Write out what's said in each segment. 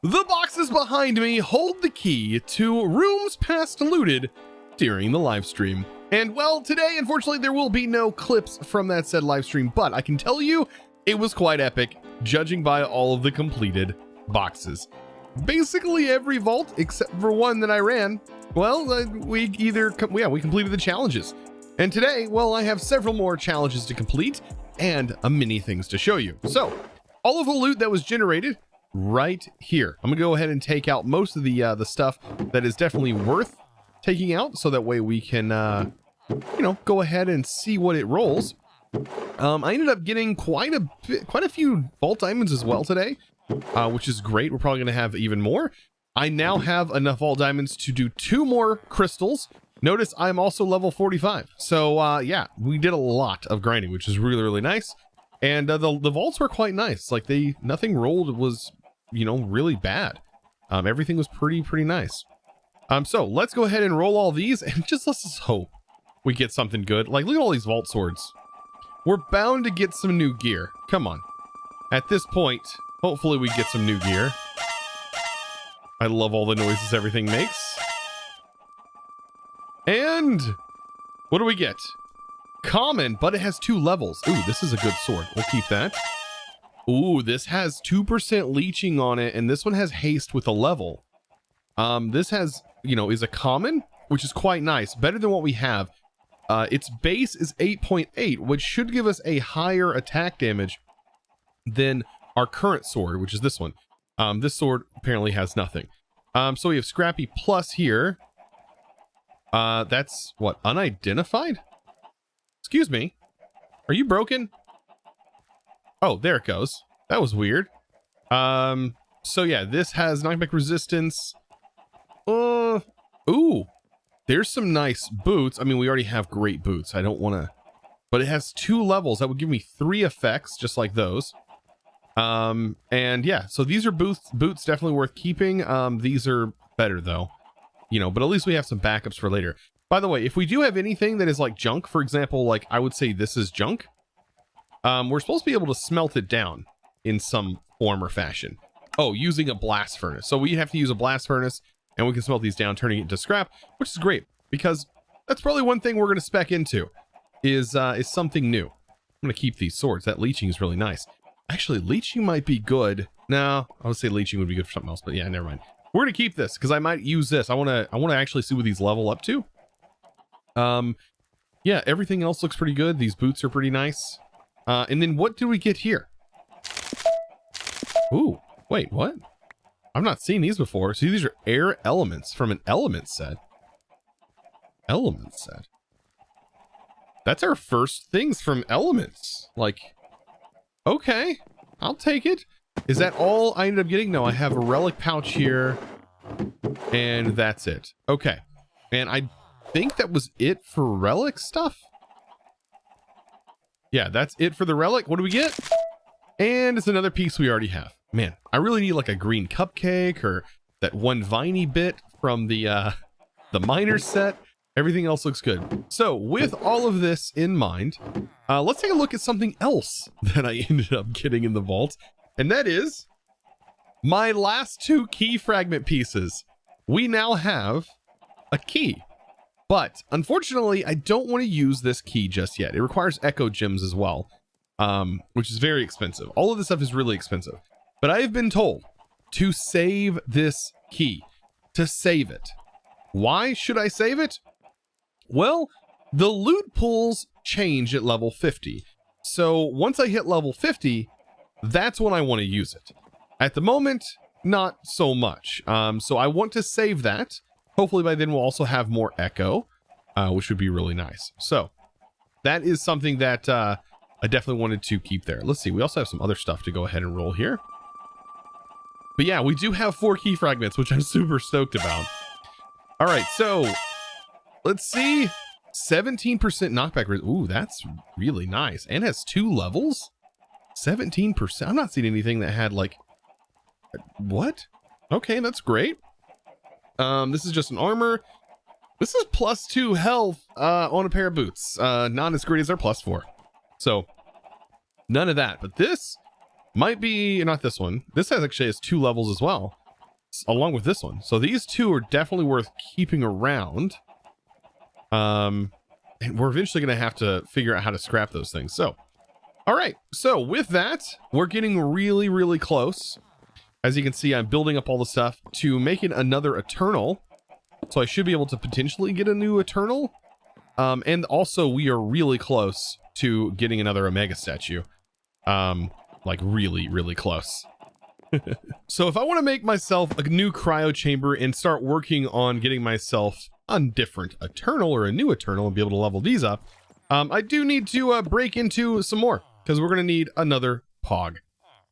The boxes behind me hold the key to rooms past looted during the live stream. And well, today, unfortunately, there will be no clips from that said live stream, but I can tell you it was quite epic, judging by all of the completed boxes. Basically every vault except for one that I ran, well, we completed the challenges. And today, well, I have several more challenges to complete and many things to show you. So all of the loot that was generated right here. I'm gonna go ahead and take out most of the stuff that is definitely worth taking out, so that way we can, go ahead and see what it rolls. I ended up getting quite a few vault diamonds as well today, which is great. We're probably gonna have even more. I now have enough vault diamonds to do 2 more crystals. Notice I'm also level 45. So yeah, we did a lot of grinding, which is really, really nice. And the vaults were quite nice. Like nothing rolled was, really bad. Everything was pretty nice. So let's go ahead and roll all these and let's just hope we get something good. Like, look at all these vault swords. We're bound to get some new gear. Come on. At this point, hopefully we get some new gear. I love all the noises everything makes. And what do we get? Common, but it has 2 levels. Ooh, this is a good sword. We'll keep that. Ooh, this has 2% leeching on it, and this one has haste with a level. This has, is a common, which is quite nice. Better than what we have. Its base is 8.8, which should give us a higher attack damage than our current sword, which is this one. This sword apparently has nothing. So we have Scrappy Plus here. That's what, unidentified? Excuse me. Are you broken? Oh, there it goes. That was weird. So yeah, this has knockback resistance. Ooh, there's some nice boots. I mean, we already have great boots. I don't want to, but it has 2 levels. That would give me 3 effects, just like those. And yeah, so these are boots definitely worth keeping. These are better though, but at least we have some backups for later. By the way, if we do have anything that is like junk, for example, like I would say this is junk, we're supposed to be able to smelt it down in some form or fashion. Oh, using a blast furnace. So we have to use a blast furnace and we can smelt these down, turning it into scrap, which is great because that's probably one thing we're going to spec into is something new. I'm going to keep these swords. That leeching is really nice. Actually, leeching might be good. No, I would say leeching would be good for something else, but yeah, never mind. We're going to keep this because I might use this. I want to actually see what these level up to. Yeah, everything else looks pretty good. These boots are pretty nice. And then what do we get here? Ooh, wait, what? I've not seen these before. See, these are air elements from an element set. Element set. That's our first things from elements. Like, okay, I'll take it. Is that all I ended up getting? No, I have a relic pouch here and that's it. Okay. And I think that was it for relic stuff. Yeah, that's it for the relic. What do we get? And it's another piece we already have. Man, I really need like a green cupcake or that one viney bit from the miner set. Everything else looks good. So with all of this in mind, let's take a look at something else that I ended up getting in the vault. And that is my last 2 key fragment pieces. We now have a key. But unfortunately, I don't want to use this key just yet. It requires echo gems as well, which is very expensive. All of this stuff is really expensive. But I have been told to save this key, to save it. Why should I save it? Well, the loot pools change at level 50. So once I hit level 50, that's when I want to use it. At the moment, not so much. So I want to save that. Hopefully by then we'll also have more echo, which would be really nice. So that is something that I definitely wanted to keep there. Let's see. We also have some other stuff to go ahead and roll here. But yeah, we do have 4 key fragments, which I'm super stoked about. All right, so let's see. 17% knockback. Ooh, that's really nice. And has 2 levels. 17%. I'm not seeing anything that had like, what? Okay, that's great. This is just an armor. This is +2 health on a pair of boots. Not as great as our +4. So none of that. But this might be not this one. This actually has 2 levels as well. along with this one. So these two are definitely worth keeping around. And we're eventually going to have to figure out how to scrap those things. So, all right. So with that, we're getting really, really close. As you can see, I'm building up all the stuff to make it another Eternal. So I should be able to potentially get a new Eternal. And also we are really close to getting another Omega statue. Like really, really close. So if I want to make myself a new cryo chamber and start working on getting myself a different Eternal or a new Eternal and be able to level these up, I do need to break into some more because we're going to need another Pog.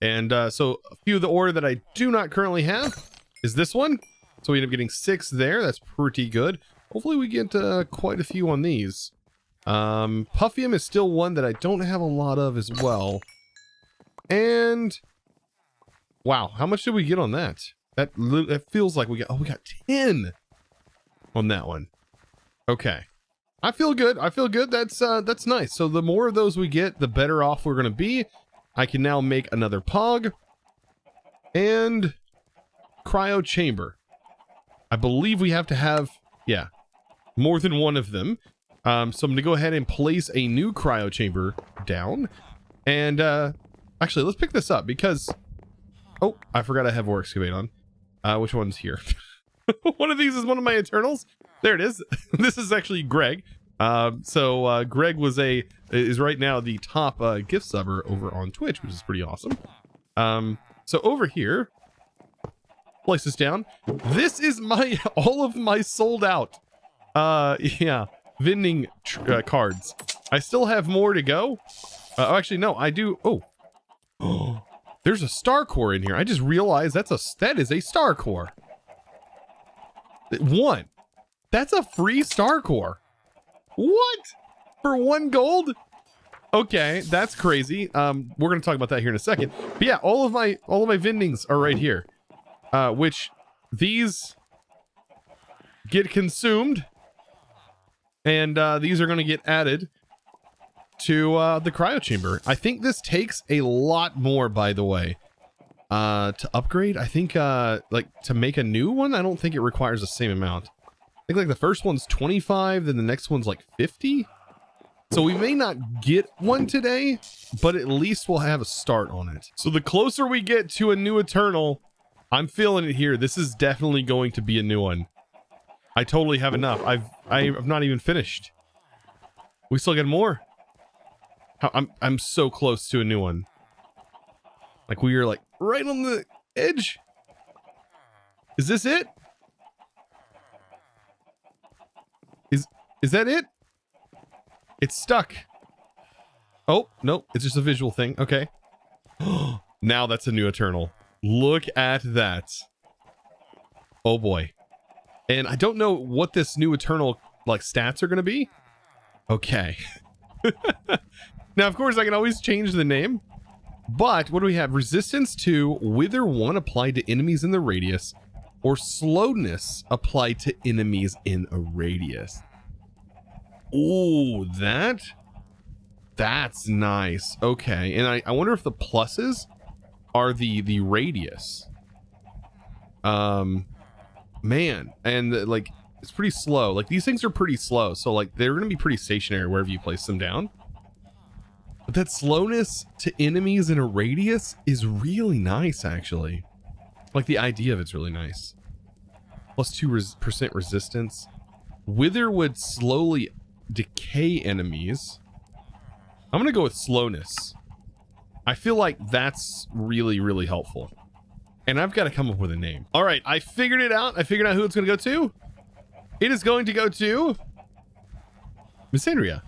And so a few of the ore that I do not currently have is this one. So we end up getting 6 there. That's pretty good. Hopefully we get quite a few on these. Puffium is still one that I don't have a lot of as well. And wow, how much did we get on that? That feels like we got 10 on that one. Okay. I feel good. I feel good. That's nice. So the more of those we get, the better off we're going to be. I can now make another Pog and cryo chamber. I believe we have to have, yeah, more than one of them. So I'm going to go ahead and place a new cryo chamber down. And actually, let's pick this up because, oh, I forgot I have Ore Excavate on. Which one's here? One of these is one of my Eternals. There it is. This is actually Greg. So Greg is right now the top gift subber over on Twitch, which is pretty awesome. So over here, place this down. This is all of my sold out yeah, vending cards. I still have more to go. Actually, no, I do. Oh, there's a star core in here. I just realized that is a star core. One. That's a free star core. What? For 1 gold? Okay, that's crazy. We're gonna talk about that here in a second. But yeah, all of my vendings are right here. Which these get consumed. And these are gonna get added to the cryo chamber. I think this takes a lot more, by the way, to upgrade. I think like to make a new one, I don't think it requires the same amount. I think like the first one's 25, then the next one's like 50. So we may not get one today, but at least we'll have a start on it. So the closer we get to a new Eternal, I'm feeling it here. This is definitely going to be a new one. I totally have enough. I've not even finished. We still get more. I'm so close to a new one. Like we are like right on the edge. Is this it? Is that it? It's stuck. Oh, nope. It's just a visual thing. Okay. Now that's a new Eternal. Look at that. Oh boy. And I don't know what this new Eternal like stats are going to be. Okay. Now, of course, I can always change the name. But what do we have? Resistance to Wither 1 applied to enemies in the radius, or slowness applied to enemies in a radius. Ooh, that's nice. Okay, and I wonder if the pluses are the radius. Man, and like it's pretty slow. Like these things are pretty slow, so like they're gonna be pretty stationary wherever you place them down. But that slowness to enemies in a radius is really nice, actually. Like the idea of it's really nice. Plus 2% resistance. Wither would slowly decay enemies. I'm gonna go with slowness. I feel like that's really, really helpful. And I've got to come up with a name. All right, I figured it out. I figured out who it's gonna go to. It is going to go to Miss Andrea.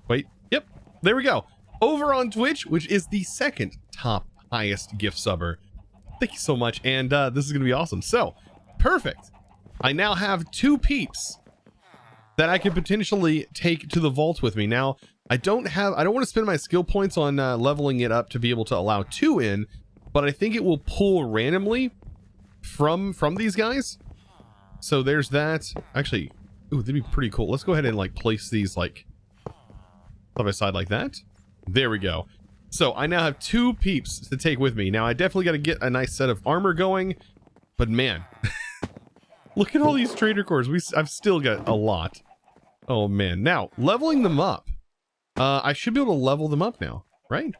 Wait, yep, there we go. Over on Twitch, which is the second top highest gift subber. Thank you so much, and this is gonna be awesome. So, perfect. I now have 2 peeps that I could potentially take to the vault with me. Now, I don't want to spend my skill points on leveling it up to be able to allow 2 in, but I think it will pull randomly from these guys. So there's that. Actually, ooh, that'd be pretty cool. Let's go ahead and like place these like side by side like that. There we go. So I now have 2 peeps to take with me. Now I definitely got to get a nice set of armor going. But man, look at all these trader cores. I've still got a lot. Oh man. Now, leveling them up. I should be able to level them up now, right?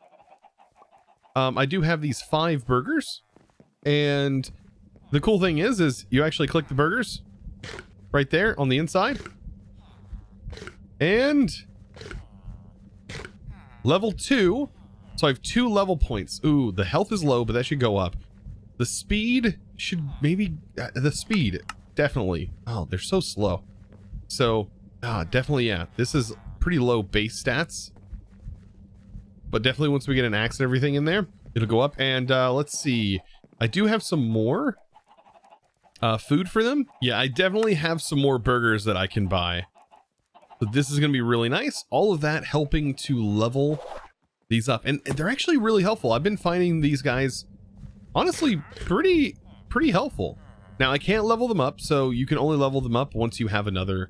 I do have these 5 burgers. And the cool thing is you actually click the burgers right there on the inside. And level 2. So I have 2 level points. Ooh, the health is low, but that should go up. The speed should maybe... the speed, definitely. Oh, they're so slow. So, definitely, yeah. This is pretty low base stats. But definitely once we get an axe and everything in there, it'll go up. And let's see. I do have some more food for them. Yeah, I definitely have some more burgers that I can buy. So this is going to be really nice. All of that helping to level these up. And they're actually really helpful. I've been finding these guys, honestly, pretty helpful. Now, I can't level them up, so you can only level them up once you have another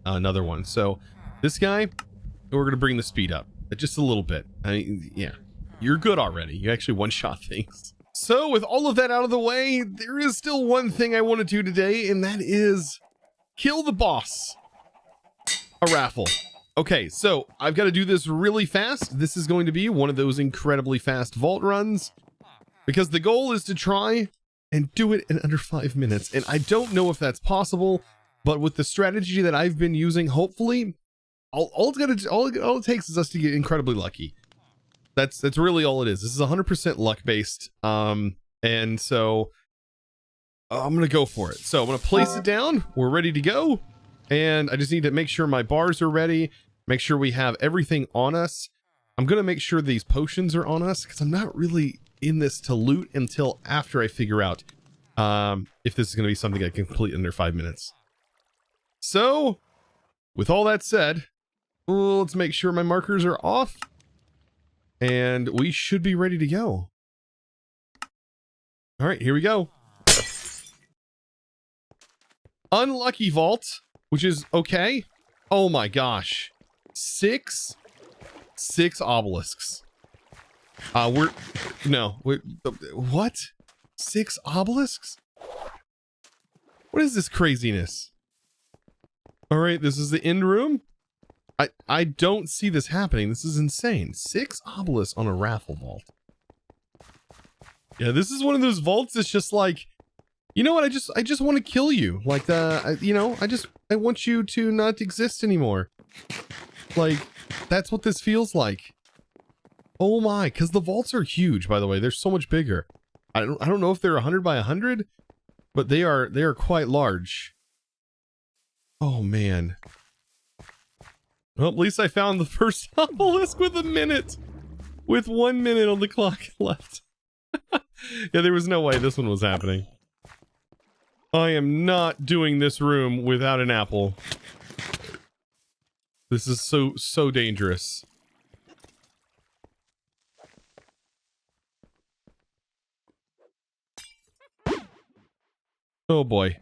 one. So this guy, we're going to bring the speed up just a little bit. I mean, yeah, you're good already. You actually one-shot things. So with all of that out of the way, there is still one thing I want to do today, and that is kill the boss. A raffle. Okay, so I've got to do this really fast. This is going to be one of those incredibly fast vault runs, because the goal is to try and do it in under 5 minutes. And I don't know if that's possible, but with the strategy that I've been using, hopefully, all it takes is us to get incredibly lucky. That's really all it is. This is 100% luck based. And so I'm going to go for it. So I'm going to place it down. We're ready to go. And I just need to make sure my bars are ready. Make sure we have everything on us. I'm going to make sure these potions are on us, because I'm not really in this to loot until after I figure out if this is going to be something I can complete under 5 minutes. So with all that said, let's make sure my markers are off. And we should be ready to go. All right, here we go. Unlucky vault, which is okay. Oh my gosh. 6 obelisks. What? 6 obelisks? What is this craziness? All right, this is the end room. I don't see this happening. This is insane. 6 obelisks on a raffle vault. Yeah, this is one of those vaults that's just like, you know what? I just want to kill you. Like, I want you to not exist anymore. Like, that's what this feels like. Oh my, because the vaults are huge, by the way. They're so much bigger. I don't know if they're 100 by 100, but they are quite large. Oh man. Well, at least I found the first obelisk with 1 minute. With 1 minute on the clock left. Yeah, there was no way this one was happening. I am not doing this room without an apple. This is so dangerous. Oh boy.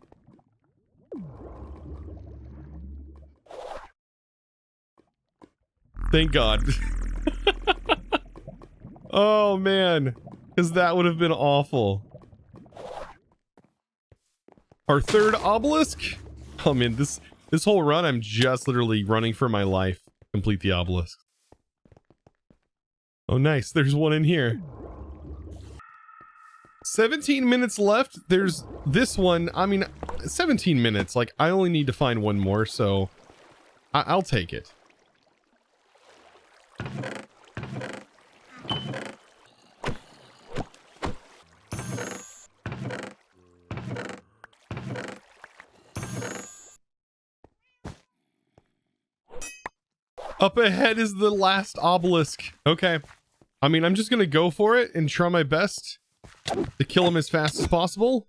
Thank God. Oh man, because that would have been awful. Our 3rd obelisk? Oh man, this whole run I'm just literally running for my life to complete the obelisk. Oh nice, there's one in here. 17 minutes left. There's this one. I mean, 17 minutes. Like, I only need to find one more, so I'll take it. Up ahead is the last obelisk. Okay. I mean, I'm just gonna go for it and try my best to kill him as fast as possible.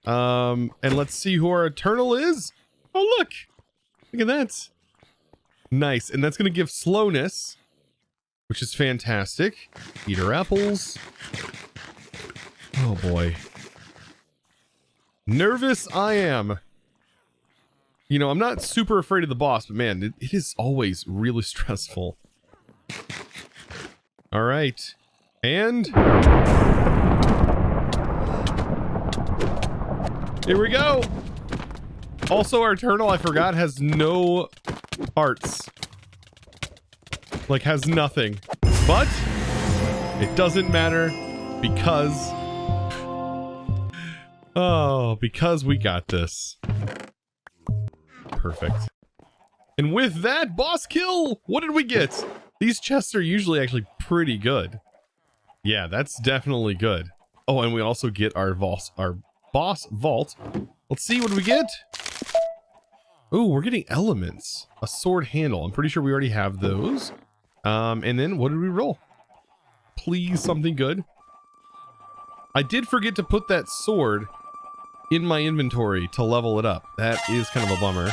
And let's see who our Eternal is. Oh, look. Look at that. Nice. And that's gonna give slowness, which is fantastic. Eat our apples. Oh boy. Nervous I am. You know, I'm not super afraid of the boss, but man, it is always really stressful. All right. And... Here we go. Also, our turtle, I forgot, has no hearts. Like, has nothing. But it doesn't matter because... Oh, because we got this. Perfect. And with that, boss kill! What did we get? These chests are usually actually pretty good. Yeah, that's definitely good. Oh, and we also get our boss vault. Let's see what we get. Oh, we're getting elements. A sword handle. I'm pretty sure we already have those. And then what did we roll? Please, something good. I did forget to put that sword in my inventory to level it up. That is kind of a bummer.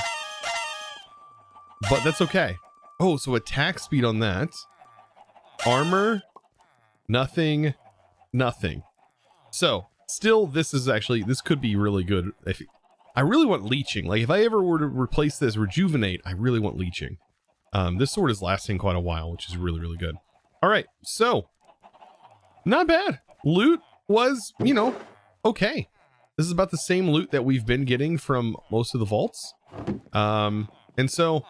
But that's okay. Oh, so attack speed on that. Armor. Nothing. Nothing. So, still, this could be really good. I really want leeching. Like, if I ever were to replace this rejuvenate, I really want leeching. This sword is lasting quite a while, which is really, really good. All right, so not bad. Loot was, you know, okay. This is about the same loot that we've been getting from most of the vaults. And so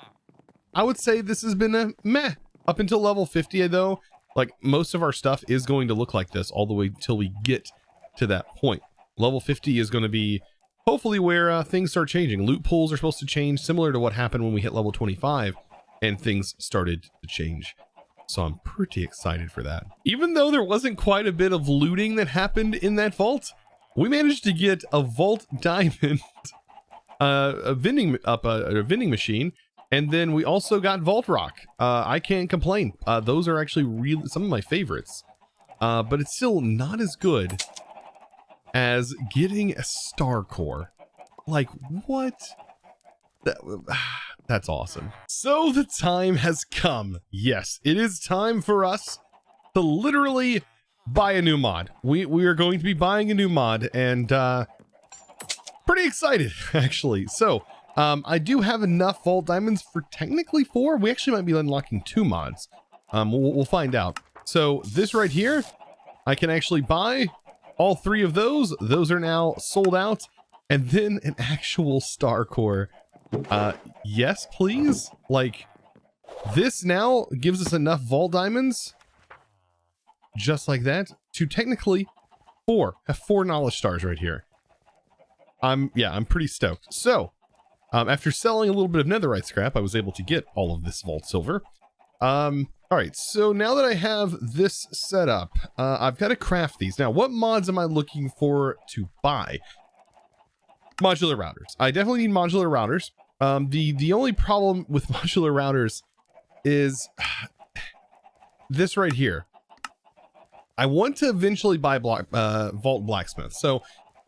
I would say this has been a meh up until level 50, though. Like, most of our stuff is going to look like this all the way till we get to that point. Level 50 is going to be hopefully where things start changing. Loot pools are supposed to change, similar to what happened when we hit level 25 and things started to change. So I'm pretty excited for that. Even though there wasn't quite a bit of looting that happened in that vault, we managed to get a vault diamond, a vending machine, and then we also got vault rock. I can't complain. Those are actually really some of my favorites, but it's still not as good as getting a star core. Like, what? That's awesome. So the time has come. Yes, it is time for us to literally buy a new mod. We are going to be buying a new mod, and pretty excited actually. So I do have enough vault diamonds for technically 4. We actually might be unlocking 2 mods. We'll find out. So this right here, I can actually buy all 3 of those. Those are now sold out, and then an actual star core. Yes, please. Like, this now gives us enough vault diamonds, just like that, to technically have 4 knowledge stars right here. I'm pretty stoked. So, after selling a little bit of netherite scrap, I was able to get all of this vault silver. All right, so now that I have this set up, I've got to craft these. Now, what mods am I looking for to buy? Modular routers. I definitely need modular routers. The only problem with modular routers is this right here. I want to eventually buy vault blacksmith. So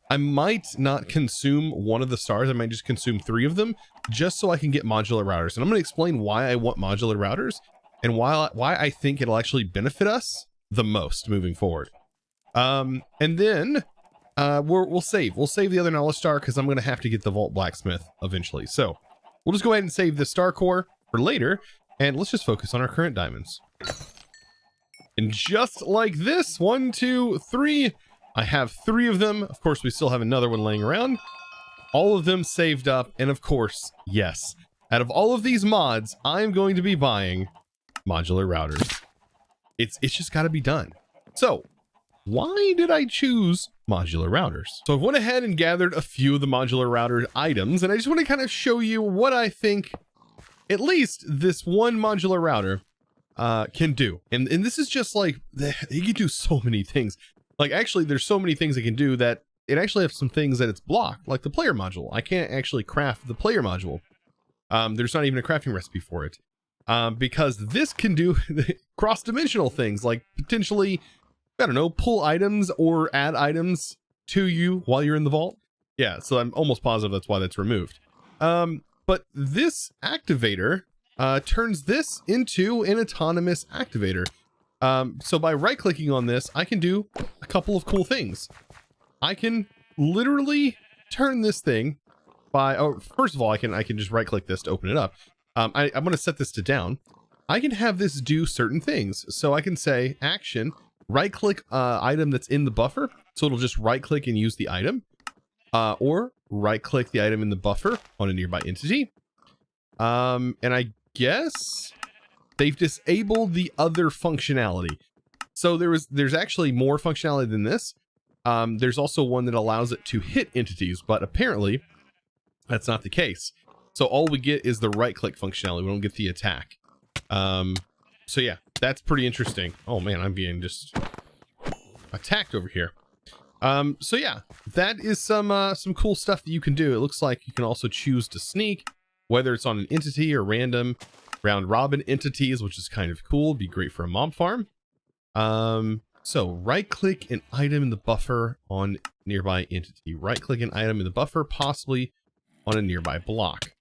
I might not consume one of the stars. I might just consume 3 of them just so I can get modular routers. And I'm going to explain why I want modular routers and why I think it'll actually benefit us the most moving forward. And then we'll save the other knowledge star because I'm going to have to get the vault blacksmith eventually. So we'll just go ahead and save the star core for later, and let's just focus on our current diamonds. And just like this, 1, 2, 3, I have 3 of them. Of course, we still have another one laying around. All of them saved up, and of course, yes, out of all of these mods, I'm going to be buying modular routers. It's just got to be done. So why did I choose modular routers? So I went ahead and gathered a few of the modular router items, and I just want to kind of show you what I think at least this one modular router can do. And this is just like, it can do so many things. Like, actually, there's so many things it can do that it actually has some things that it's blocked, like the player module. I can't actually craft the player module. There's not even a crafting recipe for it. Because this can do cross-dimensional things, like potentially, I don't know, pull items or add items to you while you're in the vault. Yeah, so I'm almost positive that's why that's removed. But this activator turns this into an autonomous activator. So by right-clicking on this, I can do a couple of cool things. I can literally turn this thing by, oh, first of all, I can just right-click this to open it up. I'm going to set this to down. I can have this do certain things. So I can say action, right-click item that's in the buffer. So it'll just right-click and use the item. or right click the item in the buffer on a nearby entity. And I guess they've disabled the other functionality. So there's actually more functionality than this. There's also one that allows it to hit entities, but apparently that's not the case. So all we get is the right click functionality. We don't get the attack. So yeah, that's pretty interesting. Oh man, I'm being just attacked over here. So yeah, that is some cool stuff that you can do. It looks like you can also choose to sneak, whether it's on an entity or random round robin entities, which is kind of cool. It'd be great for a mob farm. So right click an item in the buffer on nearby entity. Right click an item in the buffer, possibly on a nearby block.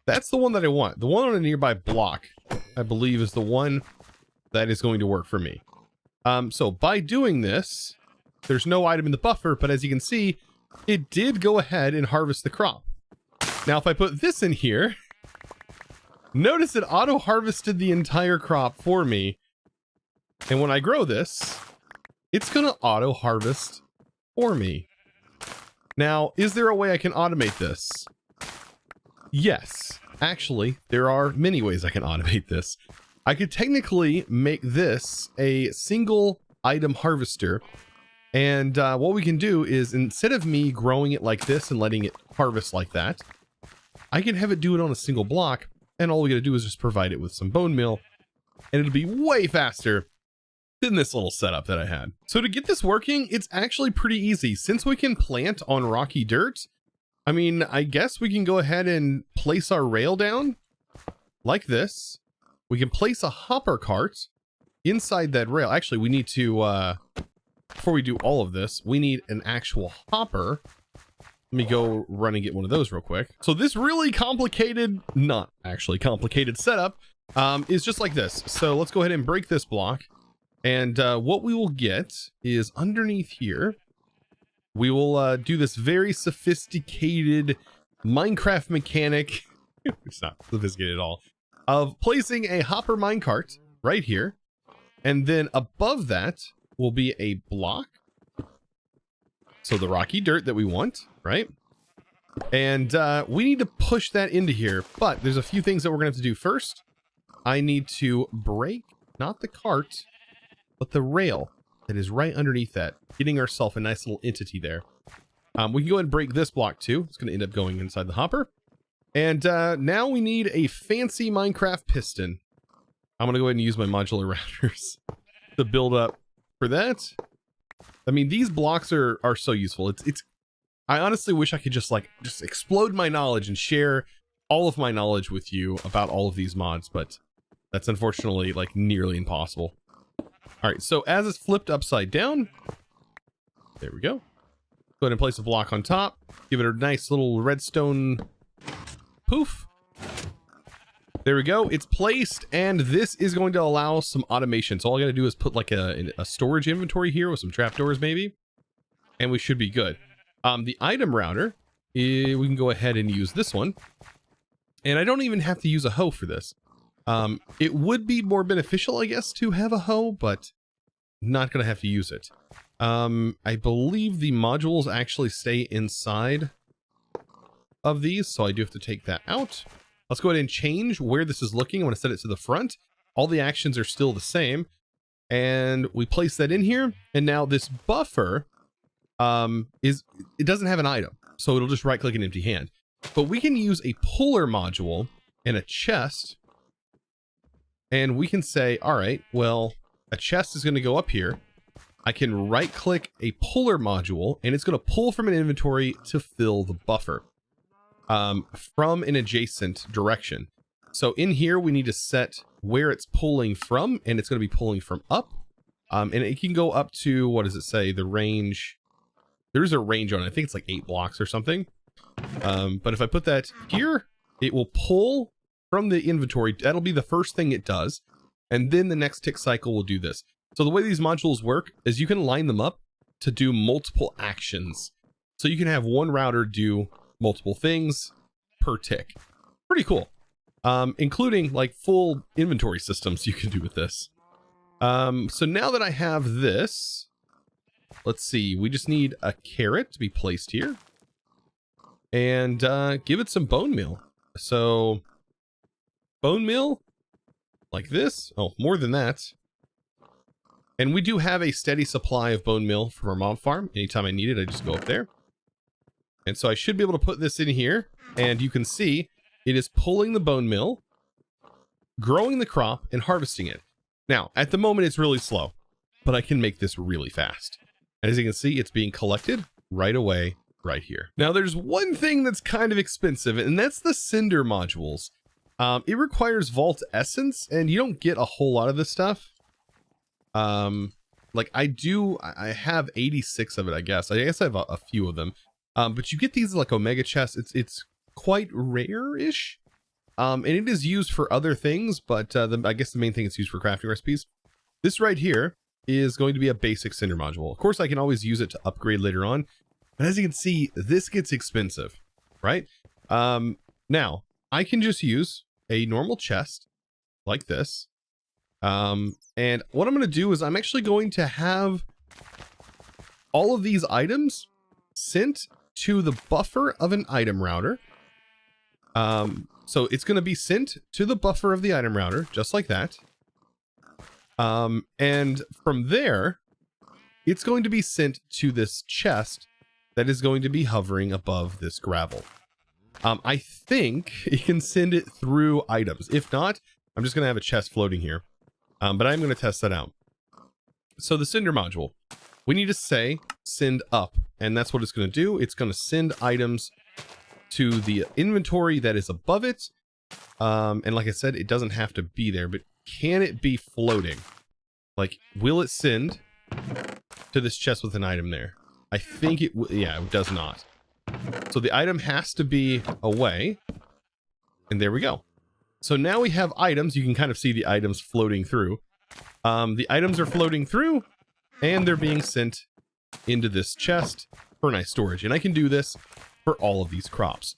That's the one that I want. The one on a nearby block, I believe, is the one that is going to work for me. So by doing this, there's no item in the buffer, but as you can see, it did go ahead and harvest the crop. Now, if I put this in here, notice it auto harvested the entire crop for me. And when I grow this, it's going to auto harvest for me. Now, is there a way I can automate this? Yes, actually, there are many ways I can automate this. I could technically make this a single item harvester. And what we can do is, instead of me growing it like this and letting it harvest like that, I can have it do it on a single block. And all we gotta do is just provide it with some bone meal, and it'll be way faster than this little setup that I had. So to get this working, it's actually pretty easy. Since we can plant on rocky dirt, I mean, I guess we can go ahead and place our rail down like this. We can place a hopper cart inside that rail. Actually, we need to, before we do all of this, we need an actual hopper. Let me go run and get one of those real quick. So this really complicated, not actually complicated setup, is just like this. So let's go ahead and break this block. And what we will get is underneath here, we will do this very sophisticated Minecraft mechanic, it's not sophisticated at all, of placing a hopper minecart right here. And then above that will be a block. So the rocky dirt that we want, right? And we need to push that into here, but there's a few things that we're gonna have to do first. I need to break, not the cart, but the rail that is right underneath that, getting ourselves a nice little entity there. We can go ahead and break this block too. It's gonna end up going inside the hopper. And now we need a fancy Minecraft piston. I'm gonna go ahead and use my modular routers to build up for that. I mean, these blocks are so useful. I honestly wish I could just explode my knowledge and share all of my knowledge with you about all of these mods, but that's unfortunately like nearly impossible. All right, so as it's flipped upside down, there we go. Go ahead and place a block on top. Give it a nice little redstone poof. There we go. It's placed, and this is going to allow some automation. So all I got to do is put like a storage inventory here with some trapdoors maybe, and we should be good. The item router, we can go ahead and use this one. And I don't even have to use a hoe for this. It would be more beneficial, I guess, to have a hoe, but not going to have to use it. I believe the modules actually stay inside of these, so I do have to take that out. Let's go ahead and change where this is looking. I'm going to set it to the front. All the actions are still the same. And we place that in here. And now this buffer it doesn't have an item, so it'll just right click an empty hand. But we can use a puller module and a chest. And we can say, all right, well, a chest is going to go up here. I can right click a puller module and it's going to pull from an inventory to fill the buffer from an adjacent direction. So in here, we need to set where it's pulling from, and it's going to be pulling from up. And it can go up to, what does it say? The range. There's a range on it. I think it's like 8 blocks or something. But if I put that here, it will pull from the inventory. That'll be the first thing it does. And then the next tick cycle will do this. So the way these modules work is you can line them up to do multiple actions. So you can have one router do multiple things per tick. Pretty cool. Including like full inventory systems you can do with this. So now that I have this, let's see, we just need a carrot to be placed here. and give it some bone meal. So bone meal like this. Oh, more than that. And we do have a steady supply of bone meal from our mob farm. Anytime I need it, I just go up there. And so I should be able to put this in here, and you can see it is pulling the bone meal, growing the crop, and harvesting it. Now, at the moment, it's really slow, but I can make this really fast. And as you can see, it's being collected right away, right here. Now, there's one thing that's kind of expensive, and that's the cinder modules. It requires vault essence, and you don't get a whole lot of this stuff. Like I have 86 of it, I guess. I guess I have a few of them. But you get these like Omega chests. It's quite rare-ish. And it is used for other things, but I guess the main thing it's used for crafting recipes. This right here is going to be a basic cinder module. Of course, I can always use it to upgrade later on. But as you can see, this gets expensive, right? Now, I can just use a normal chest like this. And what I'm going to do is I'm actually going to have all of these items sent to the buffer of an item router. So it's going to be sent to the buffer of the item router, just like that. And from there, it's going to be sent to this chest that is going to be hovering above this gravel. I think it can send it through items. If not, I'm just going to have a chest floating here. But I'm going to test that out. So the cinder module, we need to say send up, and that's what it's going to do. It's going to send items to the inventory that is above it. And like I said, it doesn't have to be there, but can it be floating? Like, will it send to this chest with an item there? I think it yeah, it does not. So the item has to be away. And there we go. So now we have items. You can kind of see the items floating through. The items are floating through, and they're being sent into this chest for nice storage. And I can do this for all of these crops.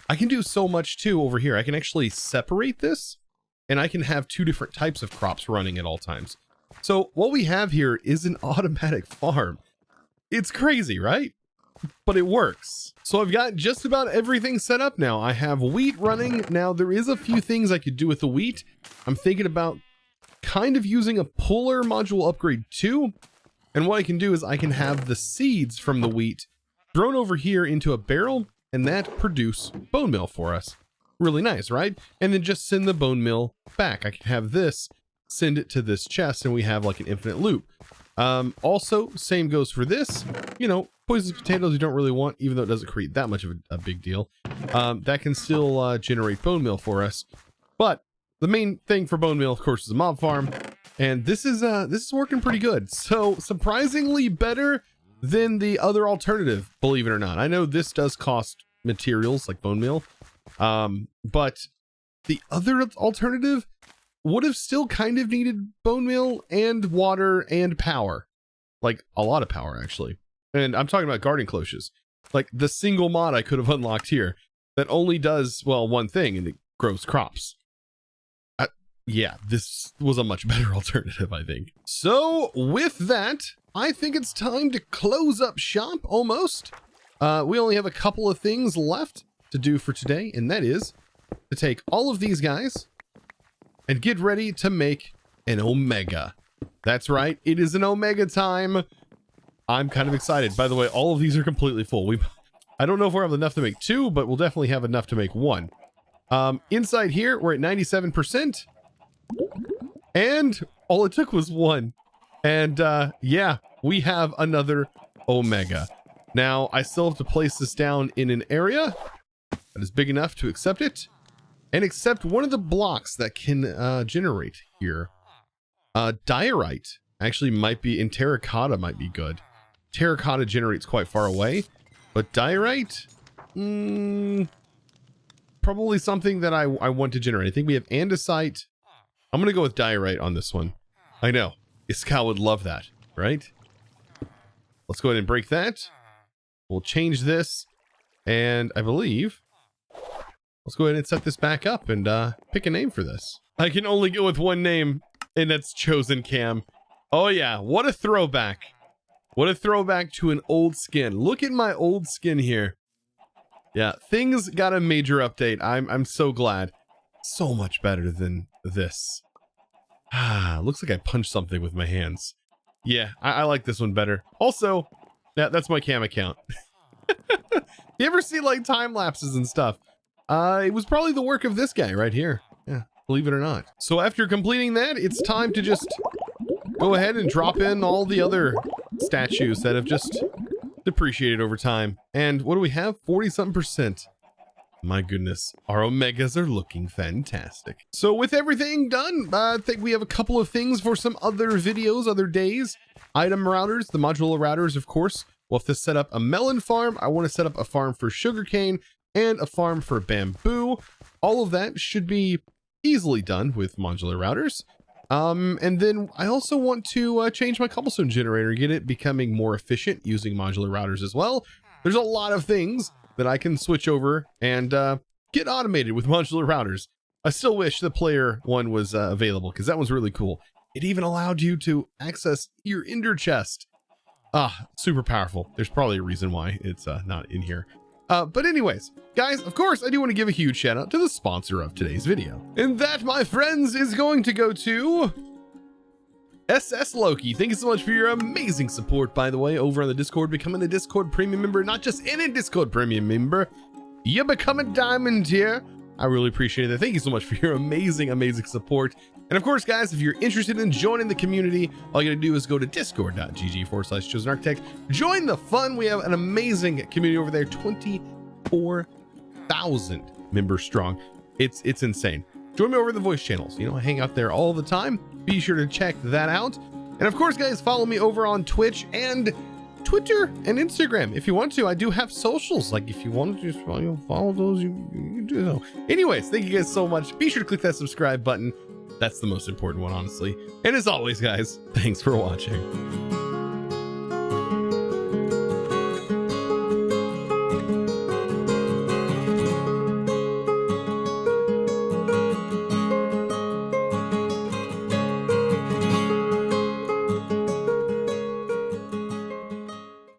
I can do so much too over here. I can actually separate this, and I can have two different types of crops running at all times. So what we have here is an automatic farm. It's crazy, right? But it works. So I've got just about everything set up now. I have wheat running. Now there is a few things I could do with the wheat. I'm thinking about kind of using a puller module upgrade too. And what I can do is I can have the seeds from the wheat thrown over here into a barrel, and that produce bone meal for us. Really nice, right? And then just send the bone meal back. I can have this, send it to this chest, and we have like an infinite loop. Also, same goes for this. You know, poisonous potatoes you don't really want, even though it doesn't create that much of a big deal. That can still generate bone meal for us. But the main thing for bone meal, of course, is a mob farm. And this is working pretty good. So surprisingly better than the other alternative, believe it or not. I know this does cost materials like bone meal. But the other alternative would have still kind of needed bone meal and water and power. Like a lot of power, actually. And I'm talking about garden cloches. Like the single mod I could have unlocked here that only does, well, one thing, and it grows crops. Yeah, this was a much better alternative, I think. So with that, I think it's time to close up shop almost. We only have a couple of things left to do for today, and that is to take all of these guys and get ready to make an Omega. That's right, it is an Omega time. I'm kind of excited. By the way, all of these are completely full. I don't know if we'll have enough to make two, but we'll definitely have enough to make one. Inside here, we're at 97%. And all it took was one. And yeah, we have another Omega. Now, I still have to place this down in an area that is big enough to accept it. And accept one of the blocks that can generate here. Diorite actually might be, and terracotta might be good. Terracotta generates quite far away. But diorite? Probably something that I want to generate. I think we have andesite. I'm going to go with diorite on this one. I know. Iskal would love that, right? Let's go ahead and break that. We'll change this. And I believe... let's go ahead and set this back up and pick a name for this. I can only go with one name, and that's Chosen Cam. Oh yeah, what a throwback. What a throwback to an old skin. Look at my old skin here. Yeah, things got a major update. I'm so glad. So much better than this. Ah, looks like I punched something with my hands. Yeah, I like this one better. Also, that's my cam account. You ever see like time lapses and stuff? It was probably the work of this guy right here. Yeah, believe it or not. So after completing that, it's time to just go ahead and drop in all the other statues that have just depreciated over time. And what do we have? 40-something%. My goodness, our Omegas are looking fantastic. So with everything done, I think we have a couple of things for some other videos, other days. Item routers, the modular routers, of course. We'll have to set up a melon farm. I want to set up a farm for sugarcane and a farm for bamboo. All of that should be easily done with modular routers. And then I also want to change my cobblestone generator, get it becoming more efficient using modular routers as well. There's a lot of things that I can switch over and get automated with modular routers. I still wish the player one was available because that was really cool. It even allowed you to access your ender chest. Super powerful. There's probably a reason why it's not in here. But anyways, guys, of course, I do want to give a huge shout out to the sponsor of today's video. And that, my friends, is going to go to SS Loki. Thank you so much for your amazing support, by the way, over on the Discord, becoming a Discord premium member, not just any Discord premium member. You become a diamond here. I really appreciate it. Thank you so much for your amazing, amazing support. And of course, guys, if you're interested in joining the community, all you gotta do is go to discord.gg/ChosenArchitect. Join the fun. We have an amazing community over there, 24,000 members strong. It's insane. Join me over the voice channels. You know, I hang out there all the time. Be sure to check that out. And of course, guys, follow me over on Twitch and Twitter and Instagram if you want to. I do have socials. Like if you want to just follow those, you can do so. Anyways, thank you guys so much. Be sure to click that subscribe button. That's the most important one, honestly. And as always, guys, thanks for watching.